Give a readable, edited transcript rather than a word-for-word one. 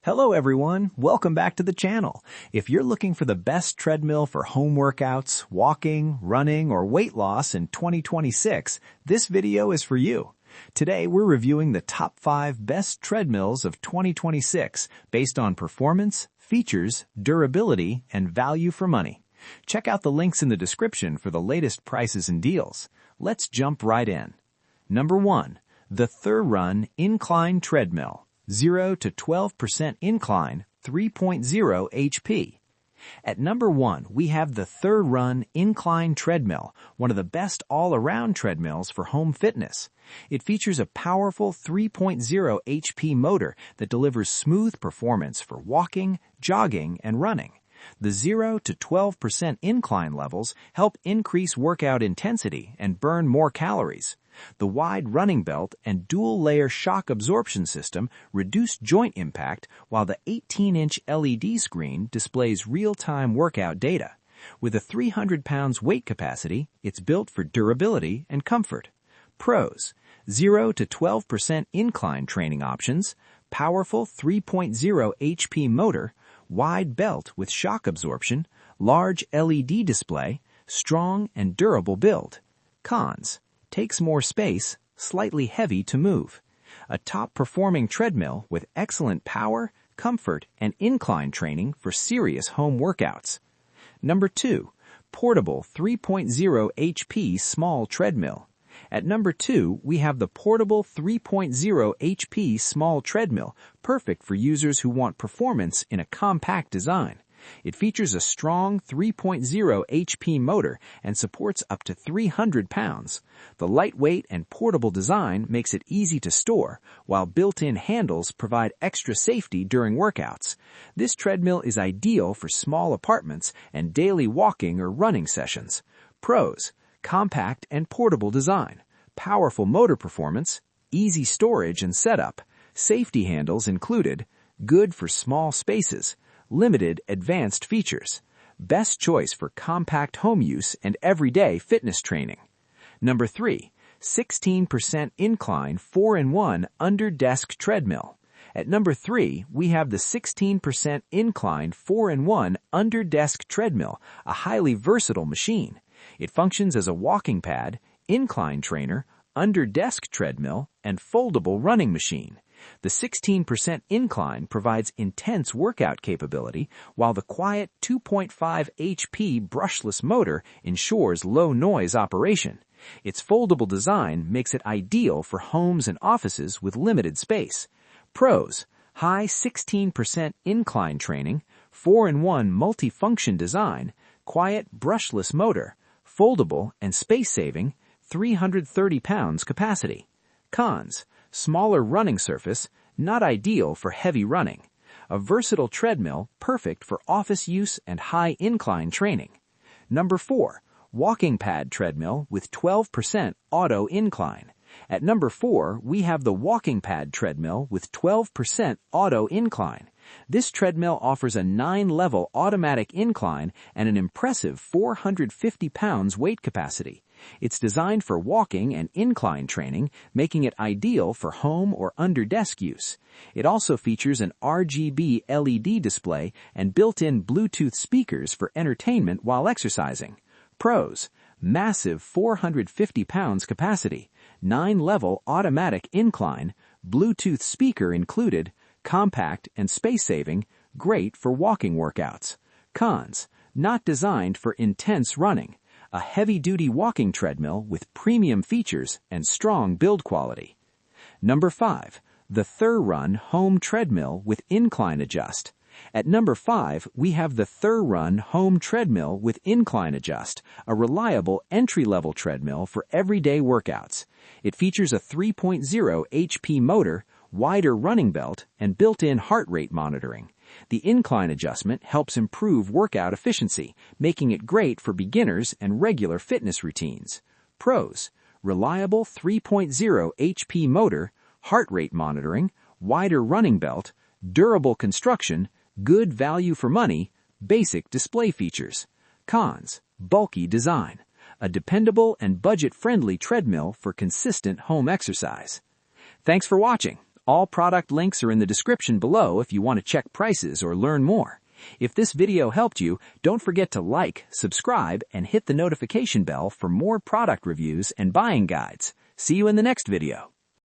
Hello everyone, welcome back to the channel. If you're looking for the best treadmill for home workouts, walking, running, or weight loss in 2026, this video is for you. Today we're reviewing the top 5 best treadmills of 2026 based on performance, features, durability, and value for money. Check out the links in the description for the latest prices and deals. Let's jump right in. Number 1. The THERUN Incline Treadmill. 0 to 12% incline, 3.0 HP. At number 1, we have the THERUN Incline Treadmill, one of the best all-around treadmills for home fitness. It features a powerful 3.0 HP motor that delivers smooth performance for walking, jogging, and running. The 0 to 12% incline levels help increase workout intensity and burn more calories. The wide running belt and dual-layer shock absorption system reduce joint impact, while the 18-inch LED screen displays real-time workout data. With a 300 pounds weight capacity, it's built for durability and comfort. Pros: 0 to 12% incline training options, powerful 3.0 HP motor, wide belt with shock absorption, large LED display, strong and durable build. Cons: takes more space, slightly heavy to move. A top-performing treadmill with excellent power, comfort, and incline training for serious home workouts. Number 2. Portable 3.0 HP Small Treadmill. At number 2, we have the Portable 3.0 HP Small Treadmill, perfect for users who want performance in a compact design. It features a strong 3.0 HP motor and supports up to 300 pounds. The lightweight and portable design makes it easy to store, while built-in handles provide extra safety during workouts. This treadmill is ideal for small apartments and daily walking or running sessions. Pros: compact and portable design, powerful motor performance, easy storage and setup, safety handles included, good for small spaces, limited advanced features. Best choice for compact home use and everyday fitness training. Number 3. 16% incline 4-in-1 under-desk treadmill. At number 3, we have the 16% incline 4-in-1 under-desk treadmill, a highly versatile machine. It functions as a walking pad, incline trainer, under-desk treadmill, and foldable running machine. The 16% incline provides intense workout capability, while the quiet 2.5 HP brushless motor ensures low-noise operation. Its foldable design makes it ideal for homes and offices with limited space. Pros: high 16% incline training, 4-in-1 multi-function design, quiet brushless motor, foldable and space-saving, 330 pounds capacity. Cons: smaller running surface, not ideal for heavy running. A versatile treadmill, perfect for office use and high incline training. Number 4. Walking pad treadmill with 12% auto incline. At number 4, we have the walking pad treadmill with 12% auto incline. This treadmill offers a 9-level automatic incline and an impressive 450 pounds weight capacity. It's designed for walking and incline training, making it ideal for home or under-desk use. It also features an RGB LED display and built-in Bluetooth speakers for entertainment while exercising. Pros: massive 450 pounds capacity, 9-level automatic incline, Bluetooth speaker included, compact and space-saving, great for walking workouts. Cons: not designed for intense running. A heavy-duty walking treadmill with premium features and strong build quality. Number 5. The THERUN Home Treadmill with Incline Adjust. At number 5, we have the THERUN Home Treadmill with Incline Adjust, a reliable entry-level treadmill for everyday workouts. It features a 3.0 HP motor, wider running belt, and built-in heart rate monitoring. The incline adjustment helps improve workout efficiency, making it great for beginners and regular fitness routines. Pros: reliable 3.0 HP motor, heart rate monitoring, wider running belt, durable construction, good value for money, basic display features. Cons: bulky design. A dependable and budget-friendly treadmill for consistent home exercise. Thanks for watching. All product links are in the description below if you want to check prices or learn more. If this video helped you, don't forget to like, subscribe, and hit the notification bell for more product reviews and buying guides. See you in the next video.